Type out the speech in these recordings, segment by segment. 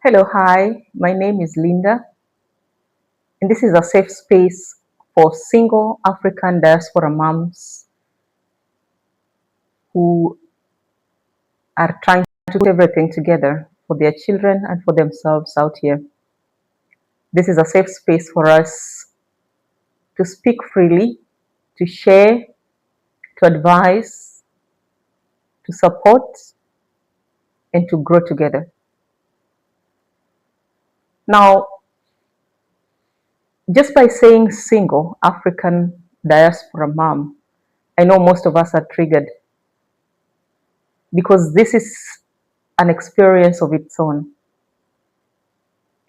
Hello, hi. My name is Linda, and this is a safe space for single African diaspora moms who are trying to put everything together for their children and for themselves out here. This is a safe space for us to speak freely, to share, to advise, to support, and to grow together. Now, just by saying single African diaspora mom, I know most of us are triggered because this is an experience of its own.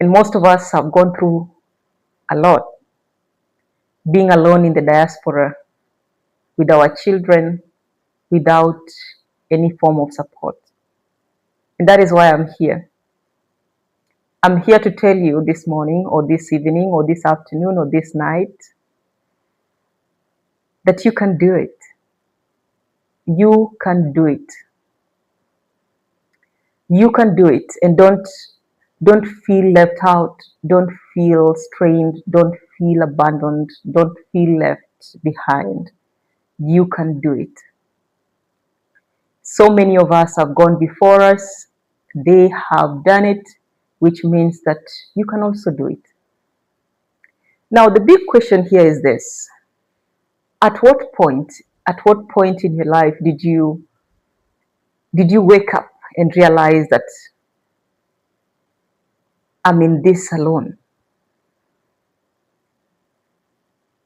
And most of us have gone through a lot being alone in the diaspora with our children without any form of support. And that is why I'm here. I'm here to tell you this morning, or this evening, or this afternoon, or this night that you can do it. You can do it. You can do it. And don't feel left out. Don't feel strained. Don't feel abandoned. Don't feel left behind. You can do it. So many of us have gone before us. They have done it, which means that you can also do it. Now, the big question here is this. At what point in your life did you wake up and realize that I'm in this alone?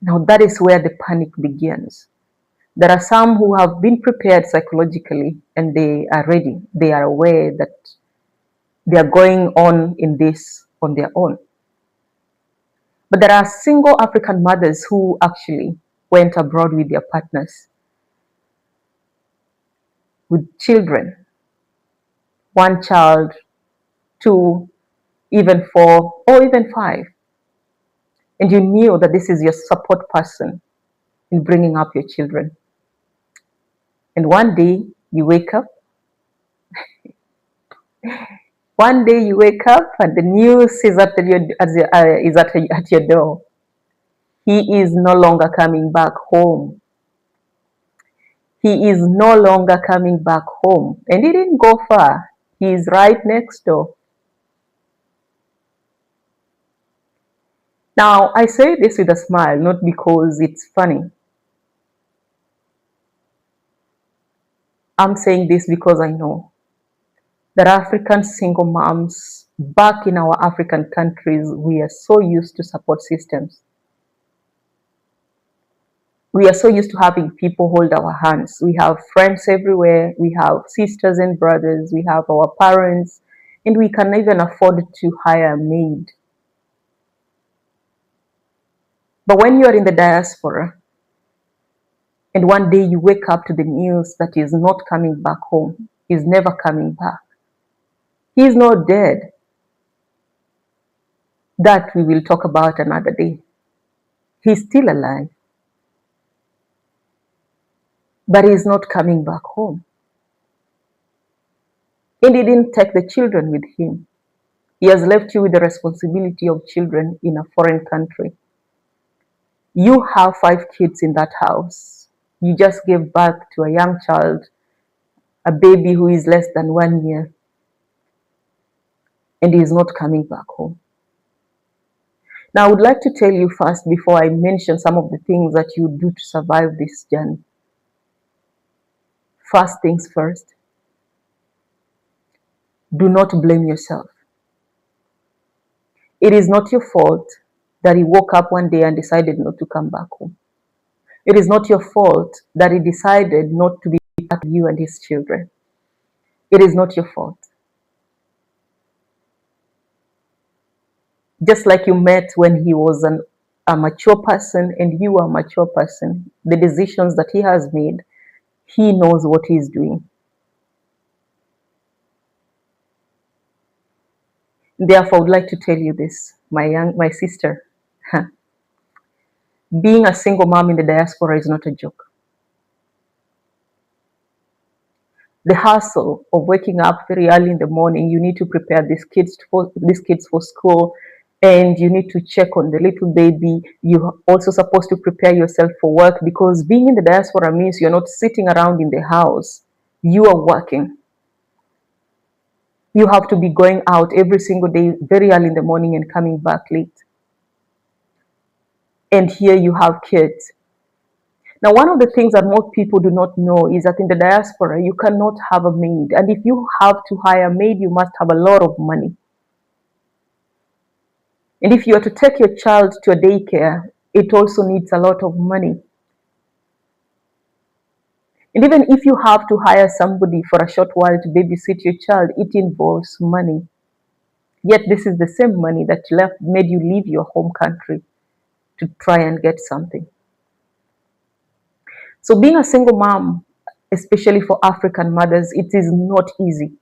Now, that is where the panic begins. There are some who have been prepared psychologically and they are ready. They are aware that they are going on in this on their own. But there are single African mothers who actually went abroad with their partners, with children, one child, two, even four, or even five. And you knew that this is your support person in bringing up your children. And one day you wake up, and the news is at your door. He is no longer coming back home. He is no longer coming back home. And he didn't go far. He is right next door. Now, I say this with a smile, not because it's funny. I'm saying this because I know that African single moms back in our African countries, we are so used to support systems. We are so used to having people hold our hands. We have friends everywhere. We have sisters and brothers. We have our parents. And we can even afford to hire a maid. But when you are in the diaspora, and one day you wake up to the news that he is not coming back home, he's never coming back. He is not dead. That we will talk about another day. He's still alive. But he's not coming back home. And he didn't take the children with him. He has left you with the responsibility of children in a foreign country. You have 5 kids in that house. You just gave birth to a young child, a baby who is less than 1 year, and he is not coming back home. Now, I would like to tell you first, before I mention some of the things that you do to survive this journey. First things first, do not blame yourself. It is not your fault that he woke up one day and decided not to come back home. It is not your fault that he decided not to be part of you and his children. It is not your fault. Just like you met when he was a mature person and you are a mature person, the decisions that he has made, he knows what he is doing. Therefore, I would like to tell you this, my sister. Being a single mom in the diaspora is not a joke. The hustle of waking up very early in the morning, you need to prepare these kids for school, and you need to check on the little baby. You're also supposed to prepare yourself for work, because being in the diaspora means you're not sitting around in the house. You are working. You have to be going out every single day very early in the morning and coming back late. And here you have kids. Now, one of the things that most people do not know is that in the diaspora, you cannot have a maid. And if you have to hire a maid, you must have a lot of money. And if you are to take your child to a daycare, it also needs a lot of money. And even if you have to hire somebody for a short while to babysit your child, it involves money. Yet this is the same money that made you leave your home country to try and get something. So being a single mom, especially for African mothers, it is not easy.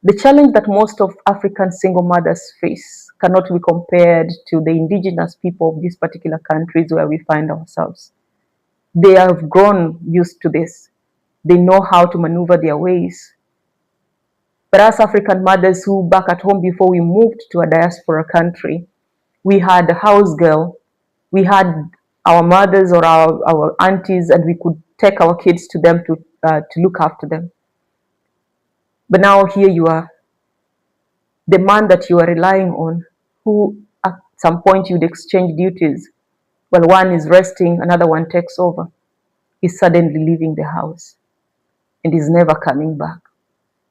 The challenge that most of African single mothers face cannot be compared to the indigenous people of these particular countries where we find ourselves. They have grown used to this. They know how to maneuver their ways. But us African mothers who back at home before we moved to a diaspora country, we had a house girl, we had our mothers or our aunties, and we could take our kids to them to look after them. But now here you are, the man that you are relying on, who at some point you'd exchange duties. Well, one is resting, another one takes over. He's suddenly leaving the house and is never coming back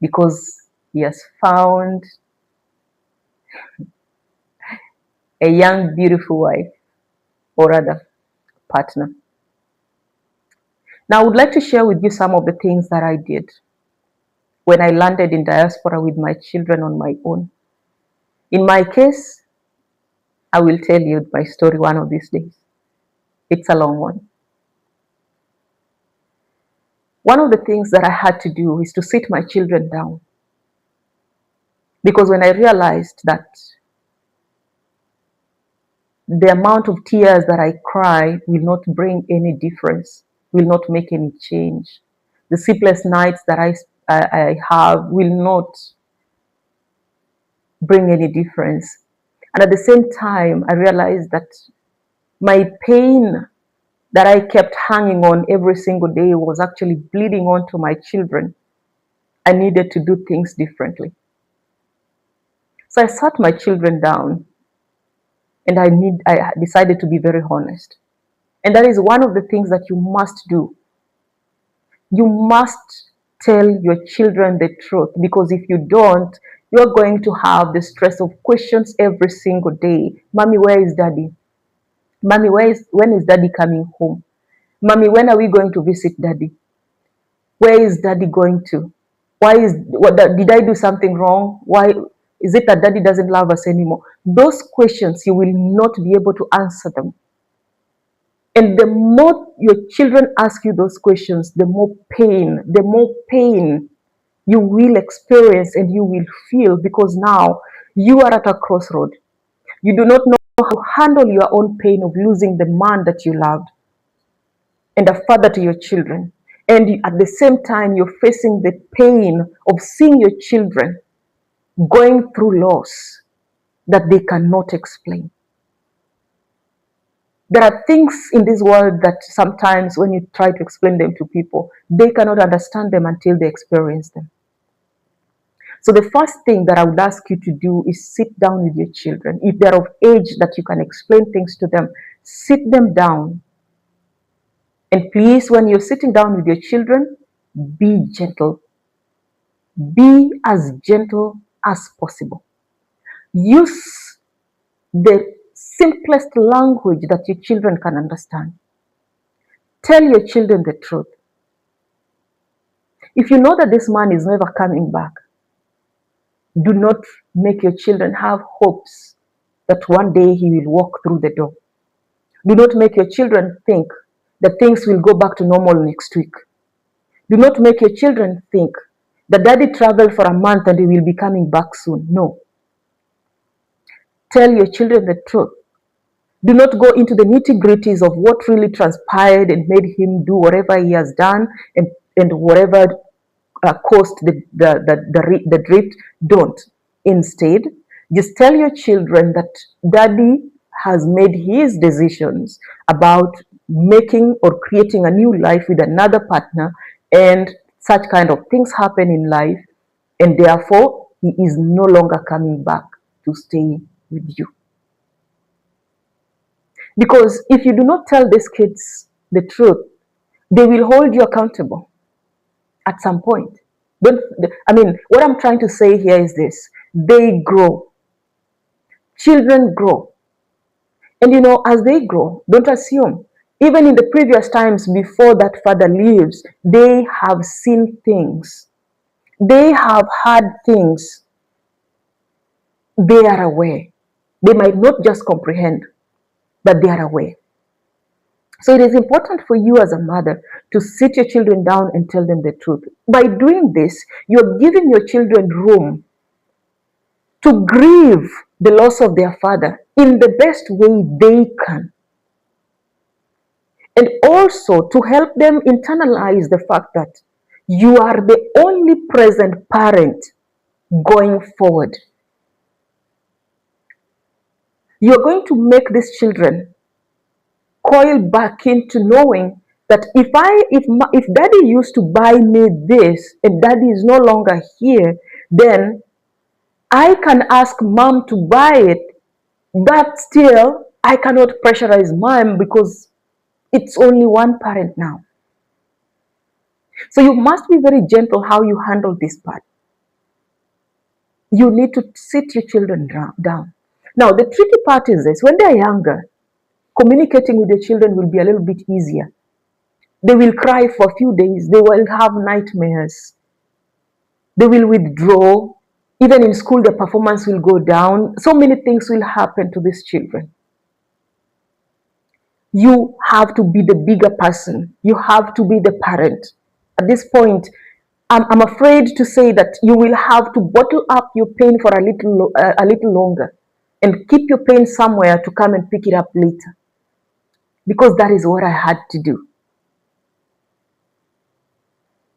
because he has found a young, beautiful wife or other partner. Now, I would like to share with you some of the things that I did when I landed in diaspora with my children on my own. In my case, I will tell you my story one of these days. It's a long one. One of the things that I had to do is to sit my children down. Because when I realized that the amount of tears that I cry will not bring any difference, will not make any change. The sleepless nights that I have will not bring any difference. And at the same time, I realized that my pain that I kept hanging on every single day was actually bleeding onto my children. I needed to do things differently. So I sat my children down and I decided to be very honest. And that is one of the things that you must do. You must tell your children the truth, because if you don't, you're going to have the stress of questions every single day. Mommy, where is daddy? Mommy, when is daddy coming home? Mommy, when are we going to visit daddy? Where is daddy going to? Did I do something wrong? Why is it that daddy doesn't love us anymore? Those questions, you will not be able to answer them. And the more your children ask you those questions, the more pain you will experience and you will feel, because now you are at a crossroad. You do not know how to handle your own pain of losing the man that you loved and a father to your children. And at the same time, you're facing the pain of seeing your children going through loss that they cannot explain. There are things in this world that sometimes when you try to explain them to people, they cannot understand them until they experience them. So the first thing that I would ask you to do is sit down with your children. If they're of age that you can explain things to them, sit them down. And please, when you're sitting down with your children, be gentle. Be as gentle as possible. Use the simplest language that your children can understand. Tell your children the truth. If you know that this man is never coming back, do not make your children have hopes that one day he will walk through the door. Do not make your children think that things will go back to normal next week. Do not make your children think that daddy traveled for a month and he will be coming back soon. No. Tell your children the truth. Do not go into the nitty-gritties of what really transpired and made him do whatever he has done, and and whatever caused the drift, don't. Instead, just tell your children that daddy has made his decisions about making or creating a new life with another partner, and such kind of things happen in life, and therefore he is no longer coming back to stay with you. Because if you do not tell these kids the truth, they will hold you accountable at some point. Don't, I mean, what I'm trying to say here is this: they grow, children grow. And as they grow, don't assume, even in the previous times before that father leaves, they have seen things, they have had things, they are aware. They might not just comprehend, but they are aware. So it is important for you as a mother to sit your children down and tell them the truth. By doing this, you're giving your children room to grieve the loss of their father in the best way they can. And also to help them internalize the fact that you are the only present parent going forward. You're going to make these children coil back into knowing that if daddy used to buy me this and daddy is no longer here, then I can ask mom to buy it, but still I cannot pressurize mom because it's only one parent now. So you must be very gentle how you handle this part. You need to sit your children down. Now, the tricky part is this: when they're younger, communicating with your children will be a little bit easier. They will cry for a few days. They will have nightmares. They will withdraw. Even in school, their performance will go down. So many things will happen to these children. You have to be the bigger person. You have to be the parent. At this point, I'm afraid to say that you will have to bottle up your pain for a little longer and keep your pain somewhere to come and pick it up later. Because that is what I had to do.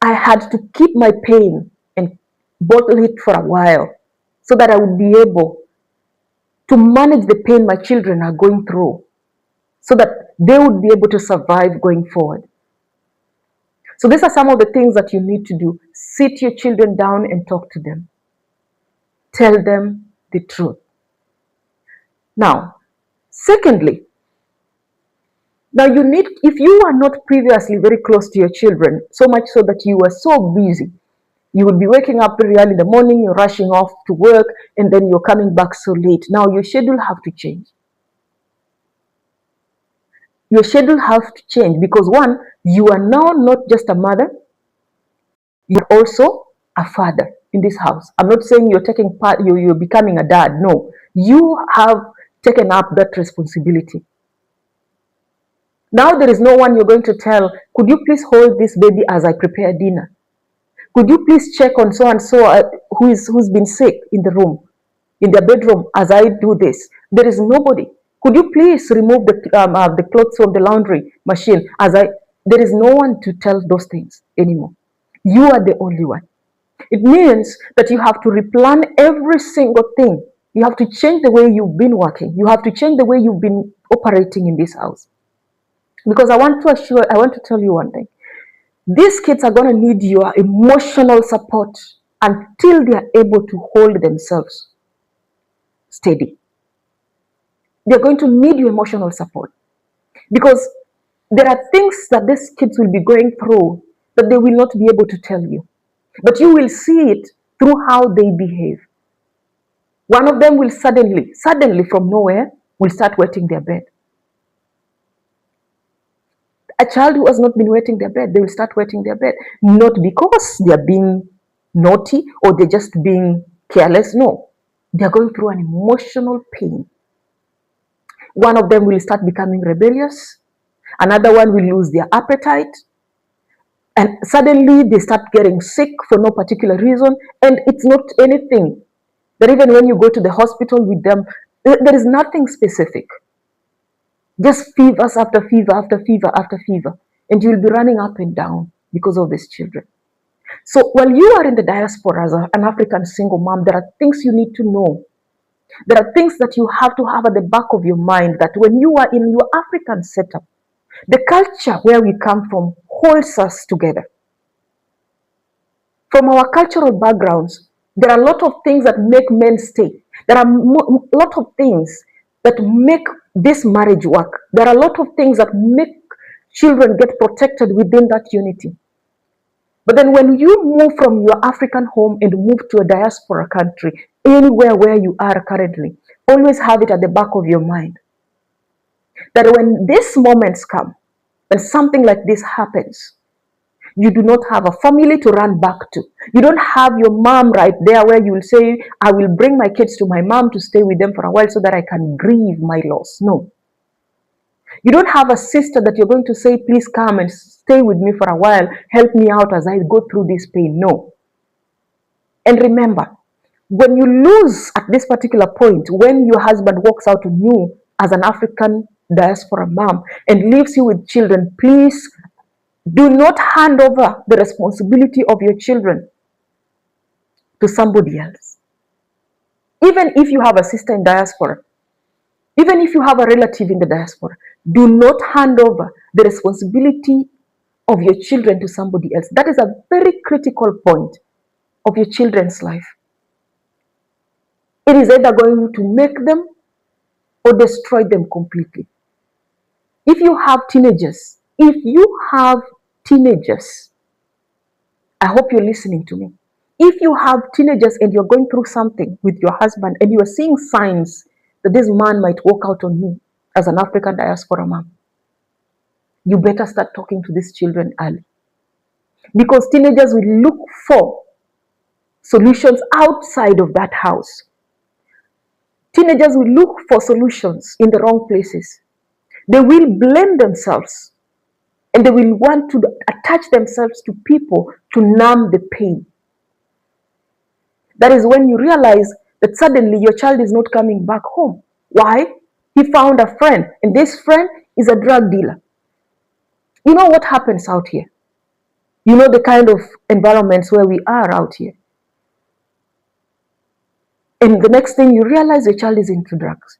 I had to keep my pain and bottle it for a while so that I would be able to manage the pain my children are going through, so that they would be able to survive going forward. So these are some of the things that you need to do. Sit your children down and talk to them. Tell them the truth. Now, secondly, if you are not previously very close to your children, so much so that you are so busy, you will be waking up very early in the morning, you're rushing off to work, and then you're coming back so late. Now your schedule have to change. Your schedule have to change because one, you are now not just a mother, you're also a father in this house. I'm not saying you're taking part, you're becoming a dad. No, you have taken up that responsibility. Now there is no one you're going to tell, could you please hold this baby as I prepare dinner? Could you please check on so and so who's been sick in the room, in their bedroom as I do this? There is nobody. Could you please remove the clothes from the laundry machine there is no one to tell those things anymore. You are the only one. It means that you have to replan every single thing. You have to change the way you've been working. You have to change the way you've been operating in this house. Because I want to tell you one thing. These kids are going to need your emotional support until they are able to hold themselves steady. They're going to need your emotional support because there are things that these kids will be going through that they will not be able to tell you. But you will see it through how they behave. One of them will suddenly from nowhere, will start wetting their bed. A child who has not been wetting their bed, they will start wetting their bed. Not because they're being naughty or they're just being careless. No, they're going through an emotional pain. One of them will start becoming rebellious. Another one will lose their appetite. And suddenly they start getting sick for no particular reason. And it's not anything that even when you go to the hospital with them, there is nothing specific. Just fevers after fever after fever after fever. And you'll be running up and down. because of these children. So while you are in the diaspora as an African single mom, there are things you need to know. There are things that you have to have at the back of your mind, that when you are in your African setup, the culture where we come from holds us together. From our cultural backgrounds, there are a lot of things that make men stay. There are a lot of things that make this marriage work. There are a lot of things that make children get protected within that unity. But then when you move from your African home and move to a diaspora country, anywhere where you are currently, always have it at the back of your mind that when these moments come, when something like this happens, you do not have a family to run back to. You don't have your mom right there where you will say, I will bring my kids to my mom to stay with them for a while so that I can grieve my loss. No. You don't have a sister that you're going to say, please come and stay with me for a while. Help me out as I go through this pain. No. And remember, when you lose at this particular point, when your husband walks out on you as an African diaspora mom and leaves you with children, please do not hand over the responsibility of your children to somebody else. Even if you have a sister in diaspora, even if you have a relative in the diaspora, do not hand over the responsibility of your children to somebody else. That is a very critical point of your children's life. It is either going to make them or destroy them completely. If you have teenagers, I hope you're listening to me. If you have teenagers and you're going through something with your husband and you are seeing signs that this man might walk out on you as an African diaspora mom, you better start talking to these children early. Because teenagers will look for solutions outside of that house. Teenagers will look for solutions in the wrong places. They will blame themselves and they will want to attach themselves to people to numb the pain. That is when you realize that suddenly your child is not coming back home. Why? He found a friend, and this friend is a drug dealer. You know what happens out here? You know the kind of environments where we are out here. And the next thing you realize, your child is into drugs.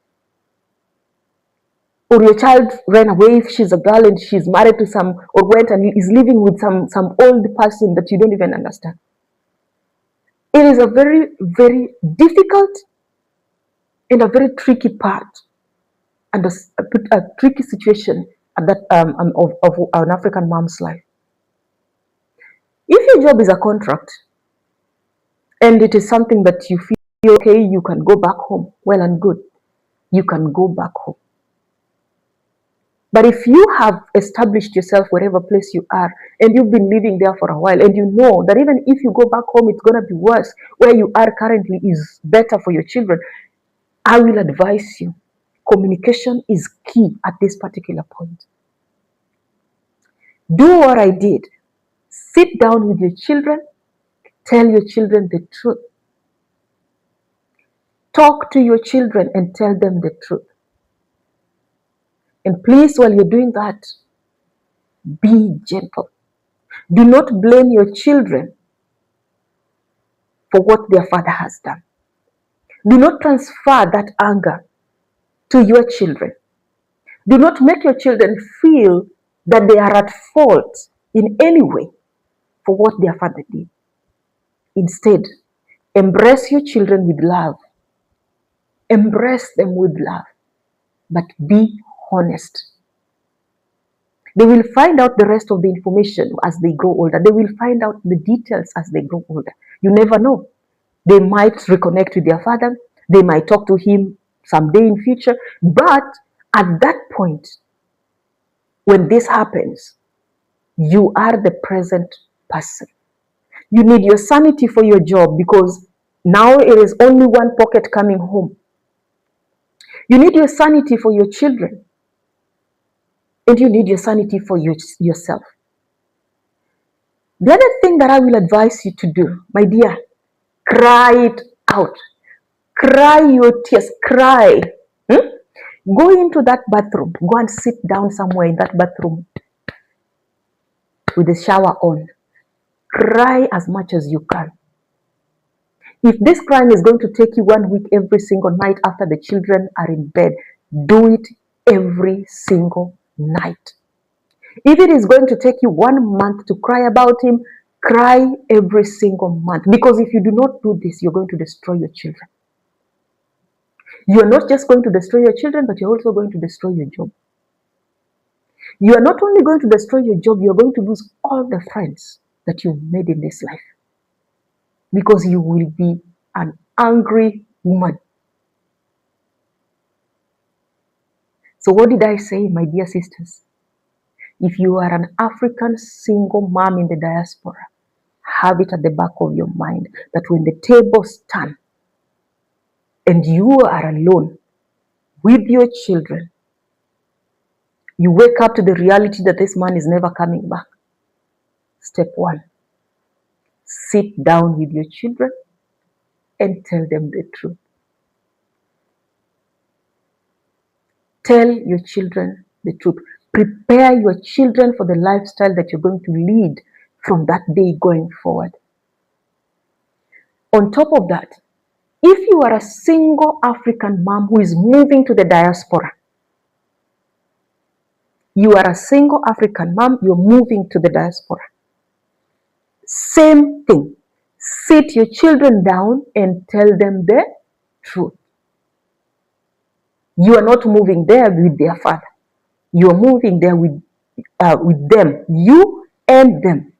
Or your child ran away if she's a girl and she's married to or went and is living with some old person that you don't even understand. It is a very, very difficult and a very tricky part and a tricky situation at that of an African mom's life. If your job is a contract and it is something that you feel okay, you can go back home, well and good. You can go back home. But if you have established yourself wherever place you are and you've been living there for a while and you know that even if you go back home, it's going to be worse, where you are currently is better for your children, I will advise you, communication is key at this particular point. Do what I did. Sit down with your children, tell your children the truth. Talk to your children and tell them the truth. And please, while you're doing that, be gentle. Do not blame your children for what their father has done. Do not transfer that anger to your children. Do not make your children feel that they are at fault in any way for what their father did. Instead, embrace your children with love. Embrace them with love, but be honest. They will find out the rest of the information as they grow older. They will find out the details as they grow older. You never know. They might reconnect with their father. They might talk to him someday in future. But at that point, when this happens, you are the present person. You need your sanity for your job because now it is only one pocket coming home. You need your sanity for your children. And you need your sanity for yourself. The other thing that I will advise you to do, my dear, cry it out. Cry your tears. Cry. Go into that bathroom. Go and sit down somewhere in that bathroom. with the shower on. Cry as much as you can. If this crying is going to take you 1 week every single night after the children are in bed, do it every single night. If it is going to take you 1 month to cry about him, cry every single month. Because if you do not do this, you're going to destroy your children. You are not just going to destroy your children, but you're also going to destroy your job. You are not only going to destroy your job, you're going to lose all the friends that you've made in this life. Because you will be an angry woman. So what did I say, my dear sisters? If you are an African single mom in the diaspora, have it at the back of your mind that when the tables turn and you are alone with your children, you wake up to the reality that this man is never coming back. Step one, sit down with your children and tell them the truth. Tell your children the truth. Prepare your children for the lifestyle that you're going to lead from that day going forward. On top of that, if you are a single African mom who is moving to the diaspora, you are a single African mom, you're moving to the diaspora. Same thing. Sit your children down and tell them the truth. You are not moving there with their father. You are moving there with them, you and them.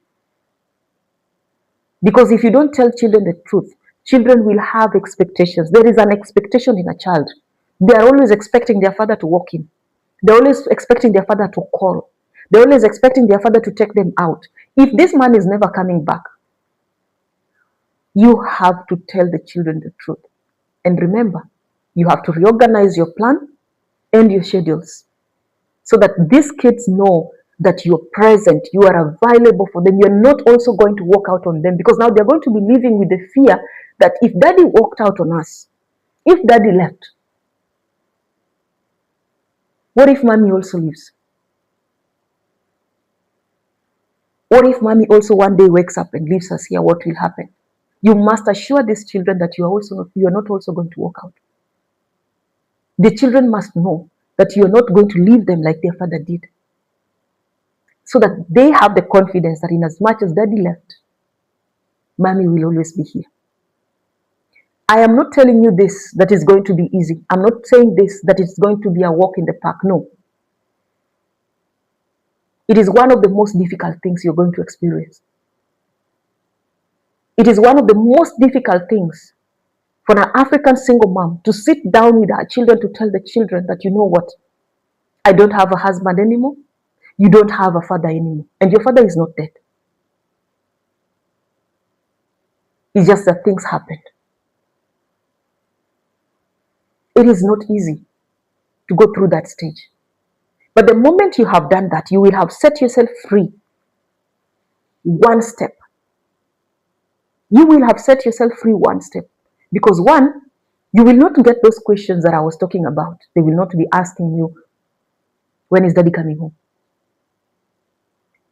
Because if you don't tell children the truth, children will have expectations. There is an expectation in a child. They are always expecting their father to walk in. They're always expecting their father to call. They're always expecting their father to take them out. If this man is never coming back, you have to tell the children the truth. And remember, you have to reorganize your plan and your schedules so that these kids know that you're present, you are available for them. You're not also going to walk out on them, because now they're going to be living with the fear that if daddy walked out on us, if daddy left, what if mommy also leaves? What if mommy also one day wakes up and leaves us here? What will happen? You must assure these children that you are not also going to walk out. The children must know that you are not going to leave them like their father did, so that they have the confidence that in as much as daddy left, mommy will always be here. I am not telling you this that is going to be easy. I'm not saying this that it's going to be a walk in the park. No. It is one of the most difficult things you're going to experience. It is one of the most difficult things for an African single mom to sit down with her children to tell the children that, you know what, I don't have a husband anymore. You don't have a father anymore. And your father is not dead. It's just that things happened. It is not easy to go through that stage. But the moment you have done that, you will have set yourself free. One step. You will have set yourself free one step. Because one, you will not get those questions that I was talking about. They will not be asking you, when is daddy coming home?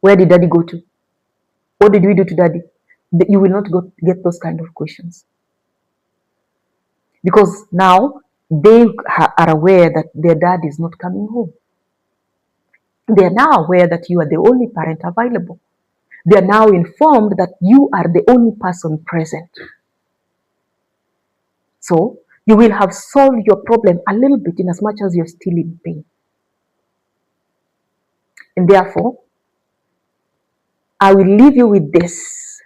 Where did daddy go to? What did we do to daddy? You will not get those kind of questions. Because now they are aware that their dad is not coming home. They are now aware that you are the only parent available. They are now informed that you are the only person present. So you will have solved your problem a little bit in as much as you're still in pain. And therefore, I will leave you with this,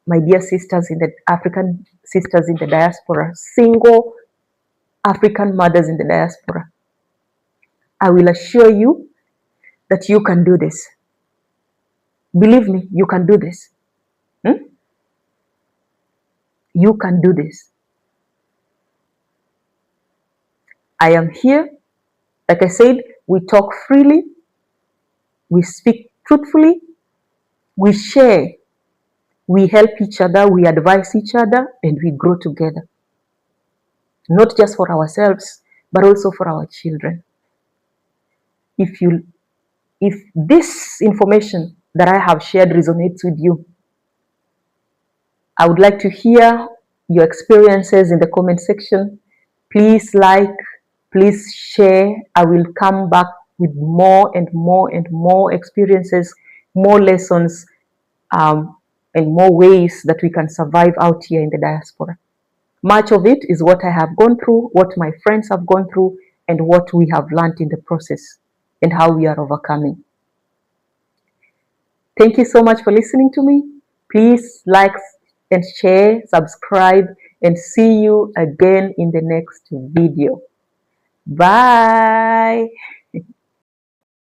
my dear sisters in the African sisters in the diaspora, single African mothers in the diaspora. I will assure you that you can do this. Believe me, you can do this. You can do this. I am here. Like I said, we talk freely. We speak truthfully. We share. We help each other. We advise each other. And we grow together. Not just for ourselves, but also for our children. If this information that I have shared resonates with you. I would like to hear your experiences in the comment section. Please like, please share. I will come back with more and more and more experiences, more lessons, and more ways that we can survive out here in the diaspora. Much of it is what I have gone through, what my friends have gone through, and what we have learned in the process, and how we are overcoming. Thank you so much for listening to me. Please like and share, subscribe, and see you again in the next video. Bye.